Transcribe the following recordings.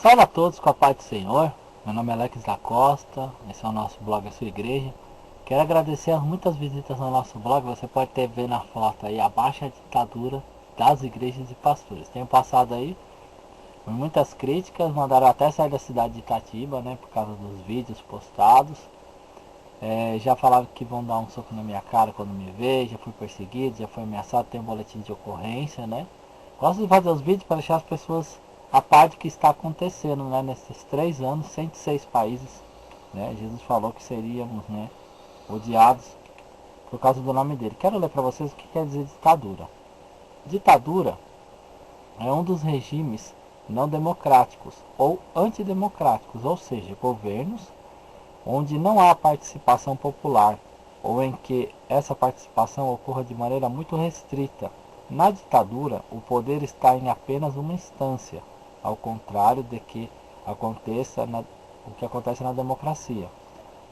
Salve a todos com a paz do Senhor. Meu nome é Alex da Costa. Esse é o nosso blog A Sua Igreja. Quero agradecer as muitas visitas no nosso blog. Você pode ter ver na foto aí abaixo a ditadura das igrejas e pastores. Tenho passado aí por muitas críticas. Mandaram até sair da cidade de Itatiba, né? Por causa dos vídeos postados. Já falaram que vão dar um soco na minha cara quando me ver. Já fui perseguido, já fui ameaçado. Tem um boletim de ocorrência, né? Gosto de fazer os vídeos para deixar as pessoas a par do que está acontecendo, né, nesses 3 anos, 106 países, né, Jesus falou que seríamos, né, odiados por causa do nome dele. Quero ler para vocês o que quer dizer ditadura. Ditadura é um dos regimes não democráticos ou antidemocráticos, ou seja, governos onde não há participação popular ou em que essa participação ocorra de maneira muito restrita. Na ditadura, o poder está em apenas uma instância, ao contrário de que o que acontece na democracia,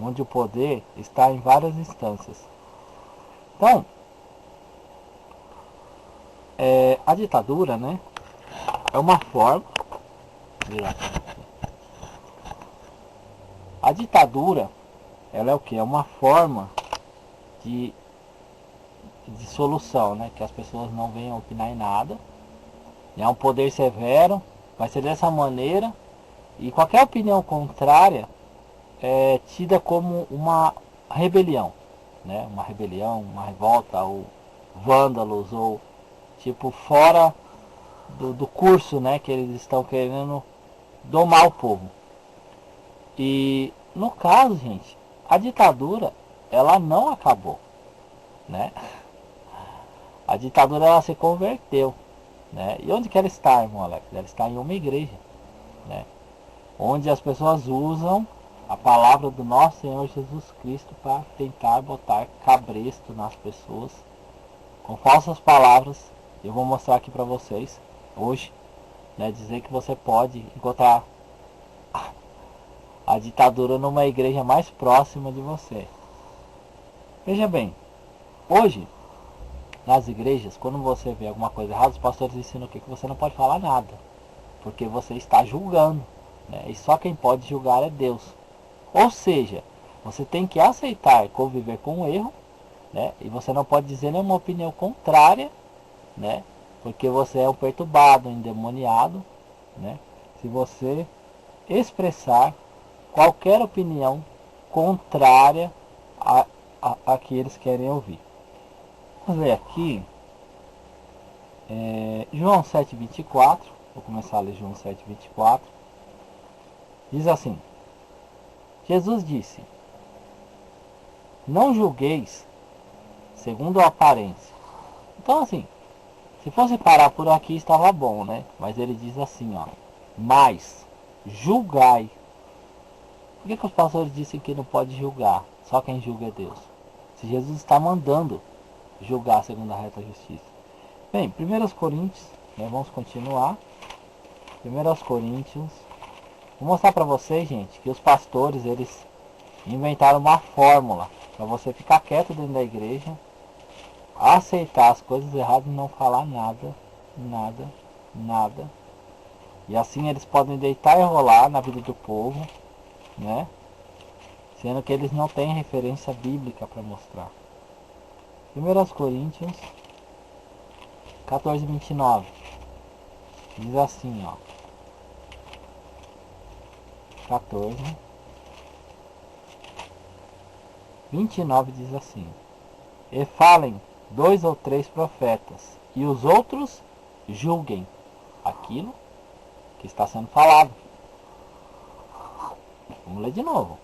onde o poder está em várias instâncias. Então, a ditadura, né, é uma forma. A ditadura, ela é o que? É uma forma de, de solução, né, que as pessoas não venham opinar em nada. É um poder severo, vai ser dessa maneira, e qualquer opinião contrária é tida como uma rebelião, né? Uma rebelião, uma revolta, ou vândalos, ou tipo fora do curso, né? Que eles estão querendo domar o povo. E no caso, gente, a ditadura ela não acabou, né? A ditadura ela se converteu, né? E onde que ela está, irmão Alex? Ela está em uma igreja, né? Onde as pessoas usam a palavra do nosso Senhor Jesus Cristo para tentar botar cabresto nas pessoas com falsas palavras. Eu vou mostrar aqui para vocês hoje, né, dizer que você pode encontrar a ditadura numa igreja mais próxima de você. Veja bem, hoje nas igrejas, quando você vê alguma coisa errada, os pastores ensinam o quê? Que você não pode falar nada, porque você está julgando, né? E só quem pode julgar é Deus. Ou seja, você tem que aceitar conviver com o erro, né? E você não pode dizer nenhuma opinião contrária, né? Porque você é um perturbado, um endemoniado, né? Se você expressar qualquer opinião contrária a que eles querem ouvir. Vamos ver aqui, João 7,24, vou começar a ler João 7,24, diz assim: Jesus disse: não julgueis segundo a aparência. Então assim, se fosse parar por aqui estava bom, né? Mas ele diz assim, ó: mas julgai. Por que os pastores dizem que não pode julgar? Só quem julga é Deus. Se Jesus está mandando julgar segundo a reta justiça. Bem, 1 Coríntios, né, vamos continuar. 1 Coríntios. Vou mostrar para vocês, gente, que os pastores, eles inventaram uma fórmula para você ficar quieto dentro da igreja, aceitar as coisas erradas e não falar nada, nada, nada. E assim eles podem deitar e rolar na vida do povo, né? Sendo que eles não têm referência bíblica para mostrar. 1 Coríntios 14:29 diz assim, ó. 14:29 diz assim: e falem 2 ou 3 profetas, e os outros julguem aquilo que está sendo falado. Vamos ler de novo.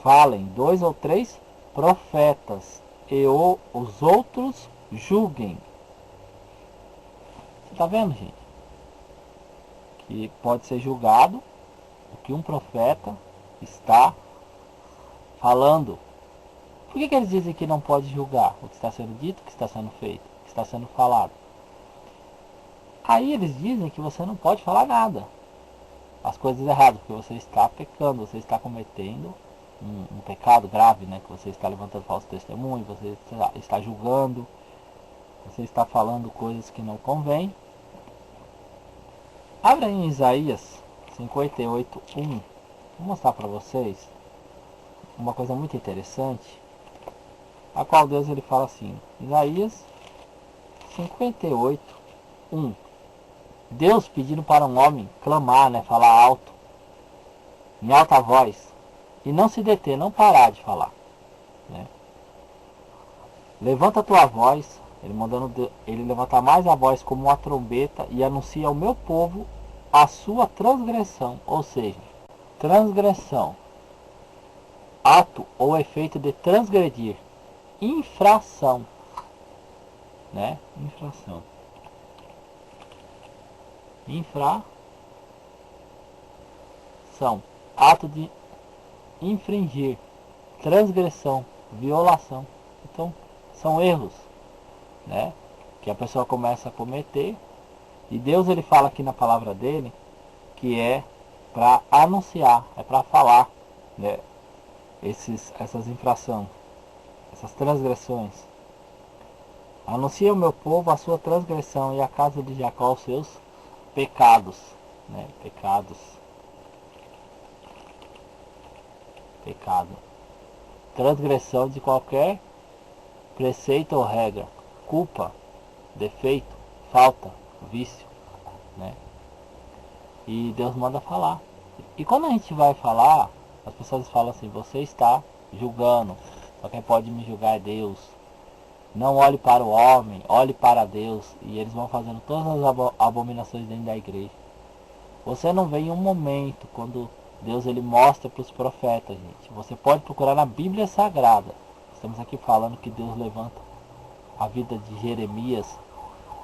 Falem 2 ou 3 profetas, e os outros julguem. Você está vendo, gente? Que pode ser julgado o que um profeta está falando. Por que eles dizem que não pode julgar o que está sendo dito, o que está sendo feito, o que está sendo falado? Aí eles dizem que você não pode falar nada. As coisas erradas, porque você está pecando, você está cometendo um pecado grave, né? Que você está levantando falso testemunho, você está julgando, você está falando coisas que não convém. Abra em Isaías 58:1. Vou mostrar para vocês uma coisa muito interessante, a qual Deus ele fala assim, Isaías 58:1. Deus pedindo para um homem clamar, né, falar alto, em alta voz, e não se deter, não parar de falar, né? Levanta a tua voz, ele levanta mais a voz como uma trombeta e anuncia ao meu povo a sua transgressão, ou seja, transgressão, ato ou efeito de transgredir, infração, né? Infração. Infração, ato de infringir, transgressão, violação. Então, são erros, né, que a pessoa começa a cometer, e Deus ele fala aqui na palavra dele que é para anunciar, é para falar, né, essas infrações, essas transgressões. Anuncia ao meu povo a sua transgressão e a casa de Jacó os seus pecados, né, pecado, transgressão de qualquer preceito ou regra, culpa, defeito, falta, vício, né? E Deus manda falar. E quando a gente vai falar, as pessoas falam assim, você está julgando, só quem pode me julgar é Deus. Não olhe para o homem, olhe para Deus. E eles vão fazendo todas as abominações dentro da igreja. Você não vê em um momento quando Deus ele mostra para os profetas, gente. Você pode procurar na Bíblia Sagrada. Estamos aqui falando que Deus levanta a vida de Jeremias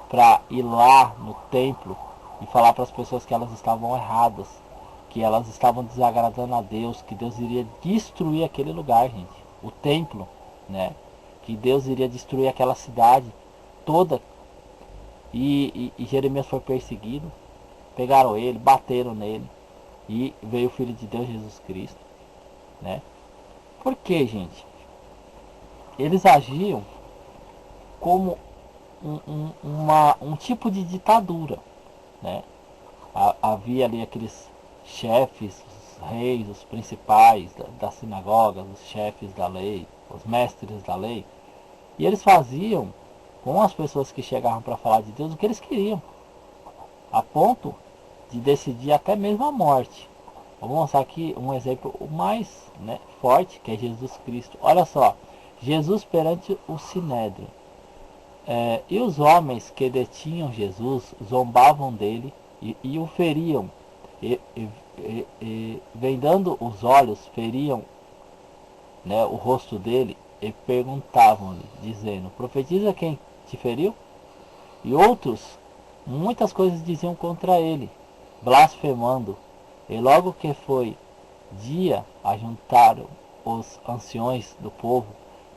para ir lá no templo e falar para as pessoas que elas estavam erradas, que elas estavam desagradando a Deus, que Deus iria destruir aquele lugar, gente, o templo, né? Que Deus iria destruir aquela cidade toda. E Jeremias foi perseguido, pegaram ele, bateram nele, e veio o Filho de Deus, Jesus Cristo, né? Por que, gente? Eles agiam como um tipo de ditadura, né? Havia ali aqueles chefes, os reis, os principais das sinagogas, os chefes da lei, os mestres da lei, e eles faziam com as pessoas que chegavam para falar de Deus o que eles queriam, a ponto de decidir até mesmo a morte. Vou mostrar aqui um exemplo mais, né, forte, que é Jesus Cristo. Olha só, Jesus perante o Sinédrio. E os homens que detinham Jesus zombavam dele e o feriam, vendando os olhos, feriam, né, o rosto dele e perguntavam-lhe, dizendo, profetiza quem te feriu? E outros, muitas coisas diziam contra ele, blasfemando. E logo que foi dia, ajuntaram os anciões do povo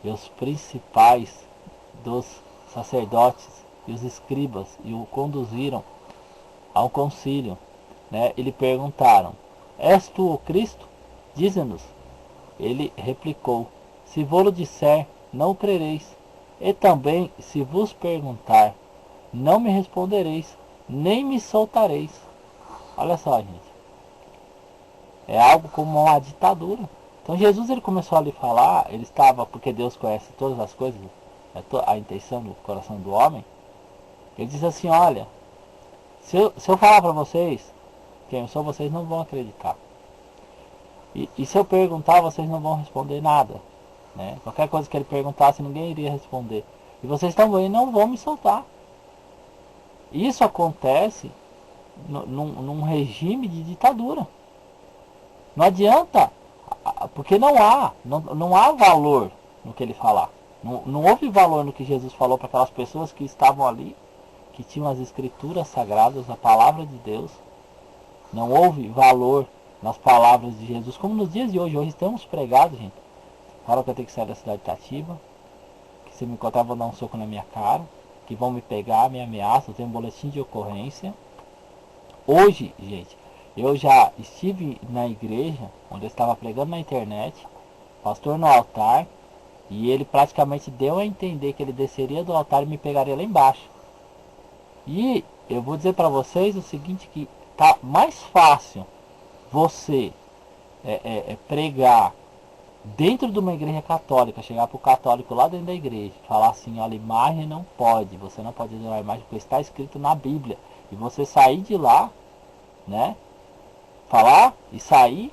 e os principais dos sacerdotes e os escribas e o conduziram ao concílio, né? E lhe perguntaram, és tu o Cristo? Dize-nos. Ele replicou, se vou-lo disser, não o crereis, e também se vos perguntar, não me respondereis, nem me soltareis. Olha só, gente, é algo como uma ditadura. Então Jesus ele começou a lhe falar, ele estava, porque Deus conhece todas as coisas, a intenção do coração do homem. Ele diz assim, olha, se eu falar para vocês quem eu sou, vocês não vão acreditar. E se eu perguntar, vocês não vão responder nada, né? Qualquer coisa que ele perguntasse, ninguém iria responder. E vocês também não vão me soltar. Isso acontece num regime de ditadura. Não adianta, porque não há valor no que ele falar. Não houve valor no que Jesus falou para aquelas pessoas que estavam ali, que tinham as escrituras sagradas, a palavra de Deus. Não houve valor nas palavras de Jesus, como nos dias de hoje. Hoje estamos pregados, gente. Fala que eu tenho que sair da cidade de Itatiba, que se me encontrar vão dar um soco na minha cara, que vão me pegar, me ameaçam, eu tenho um boletim de ocorrência. Hoje, gente, eu já estive na igreja, onde eu estava pregando na internet, pastor no altar, e ele praticamente deu a entender que ele desceria do altar e me pegaria lá embaixo. E eu vou dizer para vocês o seguinte, que tá mais fácil você pregar dentro de uma igreja católica, chegar para o católico lá dentro da igreja, falar assim, olha, imagem não pode, você não pode adorar a imagem porque está escrito na Bíblia, e você sair de lá, né, falar e sair,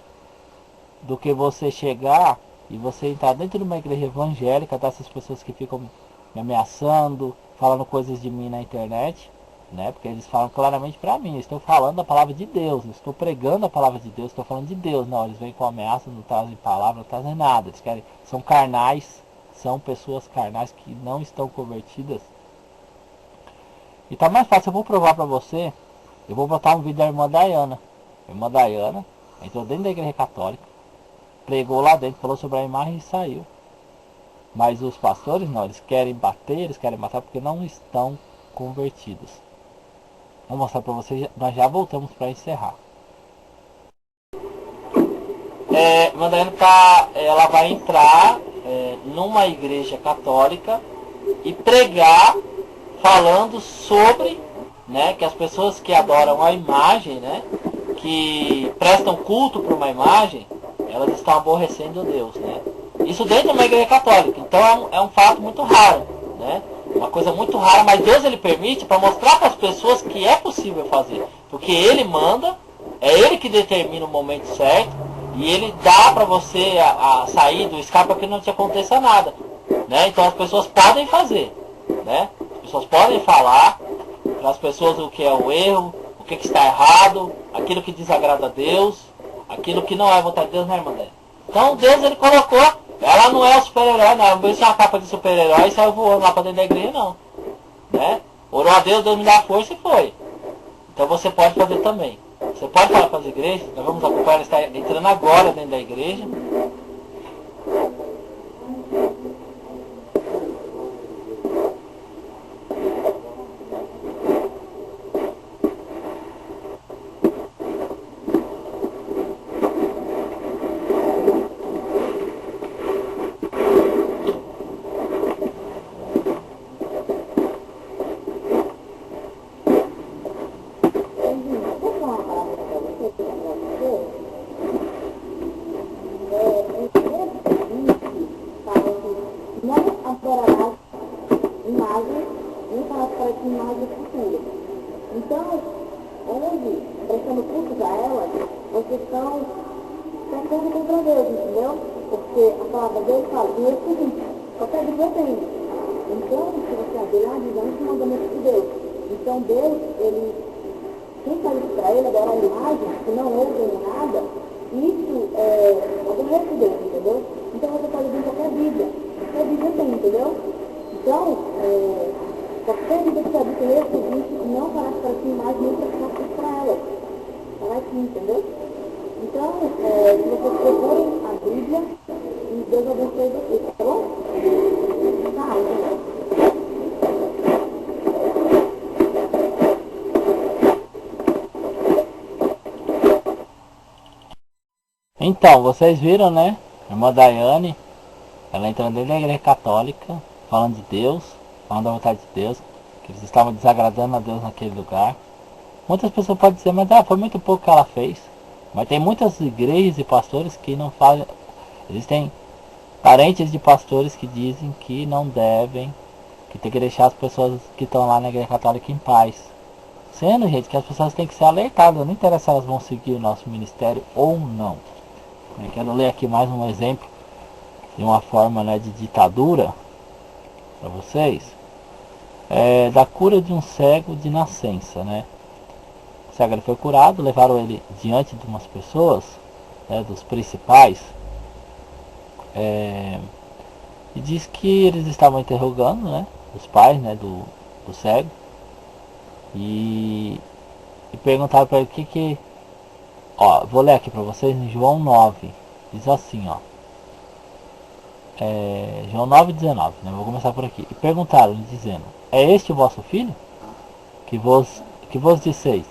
do que você chegar e você entrar dentro de uma igreja evangélica, dessas pessoas que ficam me ameaçando, falando coisas de mim na internet, né? Porque eles falam claramente para mim, eu estou falando a palavra de Deus, eu estou pregando a palavra de Deus, estou falando de Deus. Não, eles vêm com ameaça, não trazem palavra, não trazem nada. Eles querem, são carnais, são pessoas carnais que não estão convertidas. E tá mais fácil, eu vou provar para você, eu vou botar um vídeo da irmã Dayana. A irmã Dayana entrou dentro da igreja católica, pregou lá dentro, falou sobre a imagem e saiu. Mas os pastores não, eles querem bater, eles querem matar porque não estão convertidos. Vou mostrar para vocês, nós já voltamos para encerrar. Mandando ela vai entrar numa igreja católica e pregar falando sobre, né, que as pessoas que adoram a imagem, né, que prestam culto para uma imagem, elas estão aborrecendo Deus, né? Isso dentro de uma igreja católica. Então é um fato muito raro, né? Uma coisa muito rara, mas Deus ele permite para mostrar para as pessoas que é possível fazer. Porque Ele manda, é Ele que determina o momento certo, e Ele dá para você a sair do escape para que não te aconteça nada, né? Então as pessoas podem fazer, né? As pessoas podem falar para as pessoas o que é o erro, o que está errado, aquilo que desagrada a Deus, aquilo que não é vontade de Deus, né, irmã? Então Deus ele colocou, ela não é o super-herói, não veio uma capa de super-herói e saiu voando lá para dentro da igreja, não, né? Orou a Deus, Deus me dá força e foi. Então você pode fazer também. Você pode falar para as igrejas, nós vamos acompanhar, ela está entrando agora dentro da igreja. Então, hoje, prestando culto a ela, vocês estão pecando contra Deus, entendeu? Porque a palavra de Deus fala, e é o seguinte, qualquer Deus tem. Então, se você abrir lá, diz, antes mandamento de Deus. Então, Deus, ele, quem faz isso para ele, adorar a imagem, que não ouve nada, isso é aborrece Deus, entendeu? Então, você pode vir qualquer Bíblia tem, entendeu? Então, qualquer Bíblia que você abrir, é o seguinte, não fará para si imagem, nem prestar para ela. Falar aqui, entendeu? Então, se vocês procurem a Bíblia, e Deus abençoe vocês, tá bom? Tá, Então, vocês viram, né? A irmã Daiane, ela entrando dentro da igreja católica, falando de Deus, falando da vontade de Deus, que eles estavam desagradando a Deus naquele lugar. Muitas pessoas podem dizer, mas foi muito pouco que ela fez. Mas tem muitas igrejas e pastores que não fazem. Existem parentes de pastores que dizem que não devem, que tem que deixar as pessoas que estão lá na igreja católica em paz. Sendo, gente, que as pessoas têm que ser alertadas, não interessa se elas vão seguir o nosso ministério ou não. Eu quero ler aqui mais um exemplo de uma forma, né, de ditadura para vocês. Da cura de um cego de nascença, né? O cego ele foi curado, levaram ele diante de umas pessoas, né, dos principais, e diz que eles estavam interrogando, né, os pais, né, do cego, e perguntaram para ele o que ó, vou ler aqui para vocês em João 9, diz assim, ó, João 9:19, né, vou começar por aqui. E perguntaram, dizendo, é este o vosso filho, que vos disseis,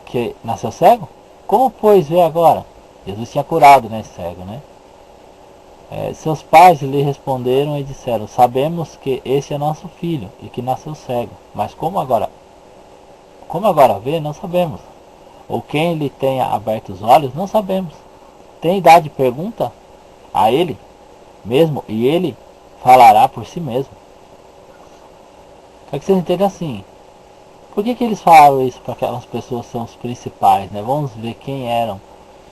que nasceu cego? Como pois vê agora? Jesus tinha curado, né, cego, né? Seus pais lhe responderam e disseram, sabemos que este é nosso filho e que nasceu cego, mas como agora vê, não sabemos. ou quem lhe tenha aberto os olhos, não sabemos. Tem idade? Pergunta a ele mesmo, e ele falará por si mesmo. Para que vocês entendam assim, por que eles falaram isso para aquelas pessoas que são os principais, né? Vamos ver quem eram,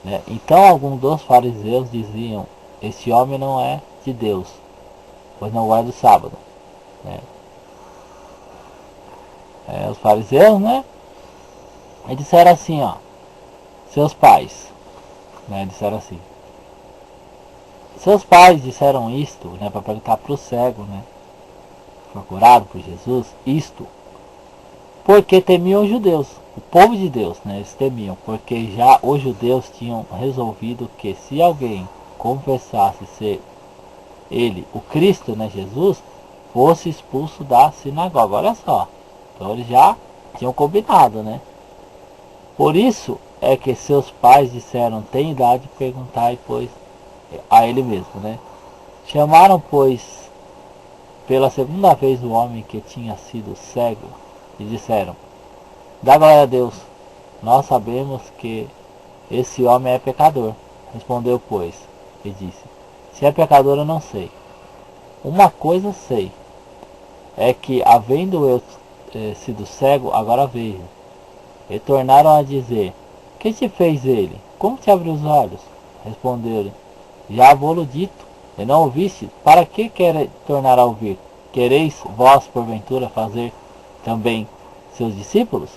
né? Então alguns dos fariseus diziam, esse homem não é de Deus, pois não guarda o sábado, né? Os fariseus, né? E disseram assim, ó, seus pais, né? Disseram assim, seus pais disseram isto, né? Para perguntar para o cego, né? Procurado por Jesus, isto, porque temiam os judeus, o povo de Deus, né? Eles temiam, porque já os judeus tinham resolvido que se alguém confessasse ser ele, o Cristo, né? Jesus, fosse expulso da sinagoga. Olha só, então eles já tinham combinado, né? Por isso é que seus pais disseram, tem idade de perguntar, pois, a ele mesmo, né? Chamaram, pois, pela segunda vez o homem que tinha sido cego e disseram, dá glória a Deus, nós sabemos que esse homem é pecador. Respondeu, pois, e disse, se é pecador eu não sei. Uma coisa sei, é que havendo eu sido cego, agora vejo. E tornaram a dizer, que te fez ele? Como te abriu os olhos? Respondeu-lhe, já vou-lo dito, e não ouviste, para que quer tornar a ouvir? Quereis vós, porventura, fazer também seus discípulos?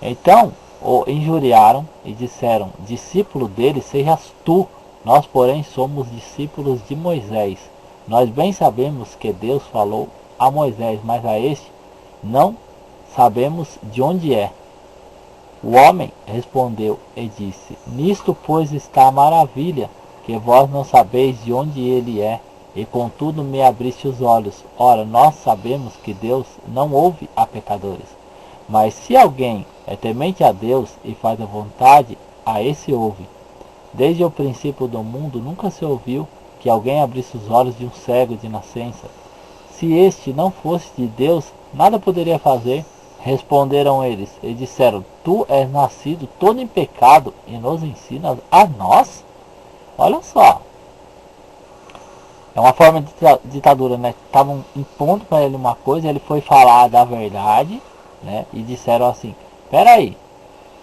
Então o injuriaram e disseram, discípulo dele sejas tu, nós porém somos discípulos de Moisés. Nós bem sabemos que Deus falou a Moisés, mas a este não sabemos de onde é. O homem respondeu e disse, nisto pois está a maravilha, que vós não sabeis de onde ele é, e contudo me abriste os olhos. Ora, nós sabemos que Deus não ouve a pecadores, mas se alguém é temente a Deus e faz a vontade, a esse ouve. Desde o princípio do mundo nunca se ouviu que alguém abrisse os olhos de um cego de nascença. Se este não fosse de Deus, nada poderia fazer. Responderam eles e disseram, tu és nascido todo em pecado e nos ensinas a nós? Olha só, é uma forma de ditadura, né? Estavam impondo para ele uma coisa, ele foi falar da verdade, né? E disseram assim, peraí,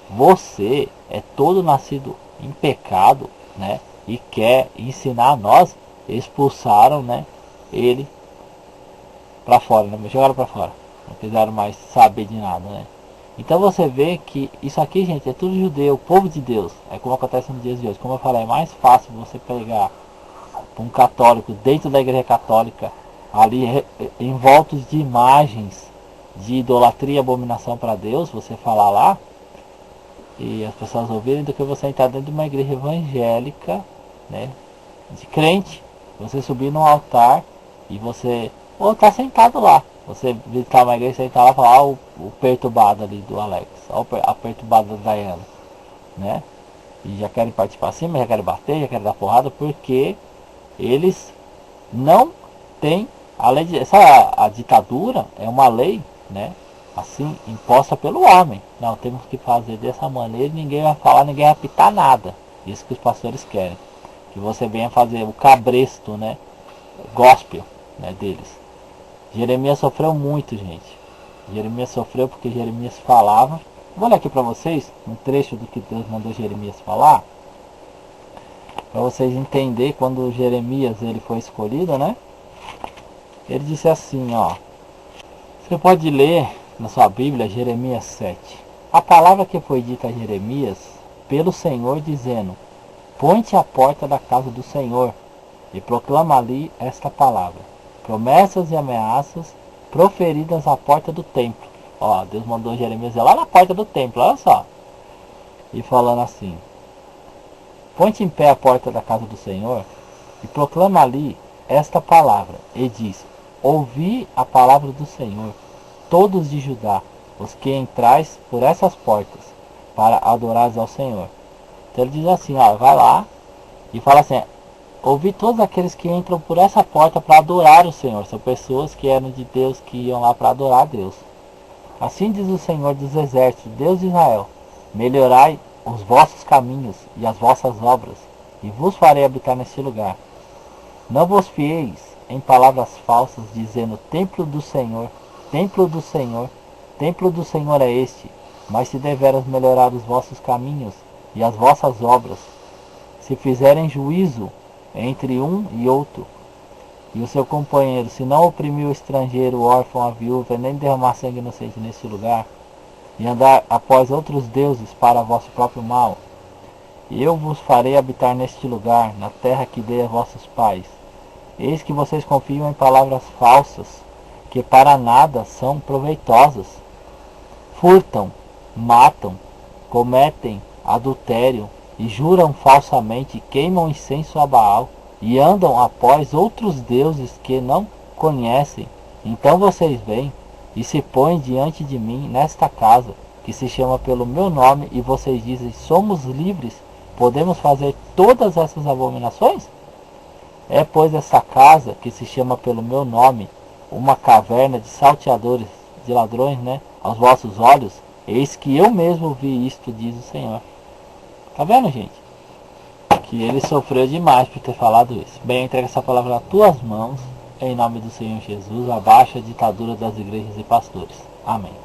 você é todo nascido em pecado, né? E quer ensinar a nós? Expulsaram, né? Ele para fora, né? Jogaram para fora, não quiseram mais saber de nada, né? Então você vê que isso aqui, gente, é tudo judeu, povo de Deus. É como acontece nos dias de hoje. Como eu falei, é mais fácil você pegar um católico dentro da igreja católica, ali envoltos de imagens de idolatria e abominação para Deus, você falar lá e as pessoas ouvirem, do que você entrar dentro de uma igreja evangélica, né, de crente, você subir num altar e você, ou estar sentado lá, você visitar uma igreja, sentar lá e falar, o perturbado ali do Alex, a perturbada da Diana, né, e já querem partir para cima, já querem bater, já querem dar porrada, porque eles não têm a lei de, a ditadura é uma lei, né, assim, imposta pelo homem. Não, temos que fazer dessa maneira, ninguém vai falar, ninguém vai apitar nada. Isso que os pastores querem, que você venha fazer o cabresto, né, gospel, né, deles. Jeremias sofreu muito, gente. Jeremias sofreu porque Jeremias falava. Vou ler aqui para vocês um trecho do que Deus mandou Jeremias falar, para vocês entenderem quando Jeremias ele foi escolhido, né? Ele disse assim, ó. Você pode ler na sua Bíblia Jeremias 7. A palavra que foi dita a Jeremias pelo Senhor dizendo, põe-te à porta da casa do Senhor e proclama ali esta palavra. Promessas e ameaças proferidas à porta do templo. Ó, Deus mandou Jeremias lá na porta do templo, olha só. E falando assim, põe-te em pé à porta da casa do Senhor e proclama ali esta palavra. E diz, ouvi a palavra do Senhor, todos de Judá, os que entrais por essas portas, para adorares ao Senhor. Então ele diz assim, ó, vai lá e fala assim, ouvi todos aqueles que entram por essa porta para adorar o Senhor. São pessoas que eram de Deus, que iam lá para adorar a Deus. Assim diz o Senhor dos Exércitos, Deus de Israel, melhorai os vossos caminhos e as vossas obras, e vos farei habitar neste lugar. Não vos fieis em palavras falsas, dizendo, templo do Senhor, templo do Senhor, templo do Senhor é este, mas se deveras melhorar os vossos caminhos e as vossas obras, se fizerem juízo entre um e outro, e o seu companheiro, se não oprimir o estrangeiro, o órfão, a viúva, nem derramar sangue inocente neste lugar, e andar após outros deuses para vosso próprio mal, eu vos farei habitar neste lugar, na terra que dei a vossos pais. Eis que vocês confiam em palavras falsas, que para nada são proveitosas. Furtam, matam, cometem adultério, e juram falsamente, queimam incenso a Baal, e andam após outros deuses que não conhecem. Então vocês vêm e se põem diante de mim nesta casa, que se chama pelo meu nome, e vocês dizem, somos livres, podemos fazer todas essas abominações? É, pois, essa casa, que se chama pelo meu nome, uma caverna de salteadores, de ladrões, aos vossos olhos? Eis que eu mesmo vi isto, diz o Senhor. Tá vendo, gente? Que ele sofreu demais por ter falado isso. Bem, entrega essa palavra nas tuas mãos, em nome do Senhor Jesus, abaixa a ditadura das igrejas e pastores. Amém.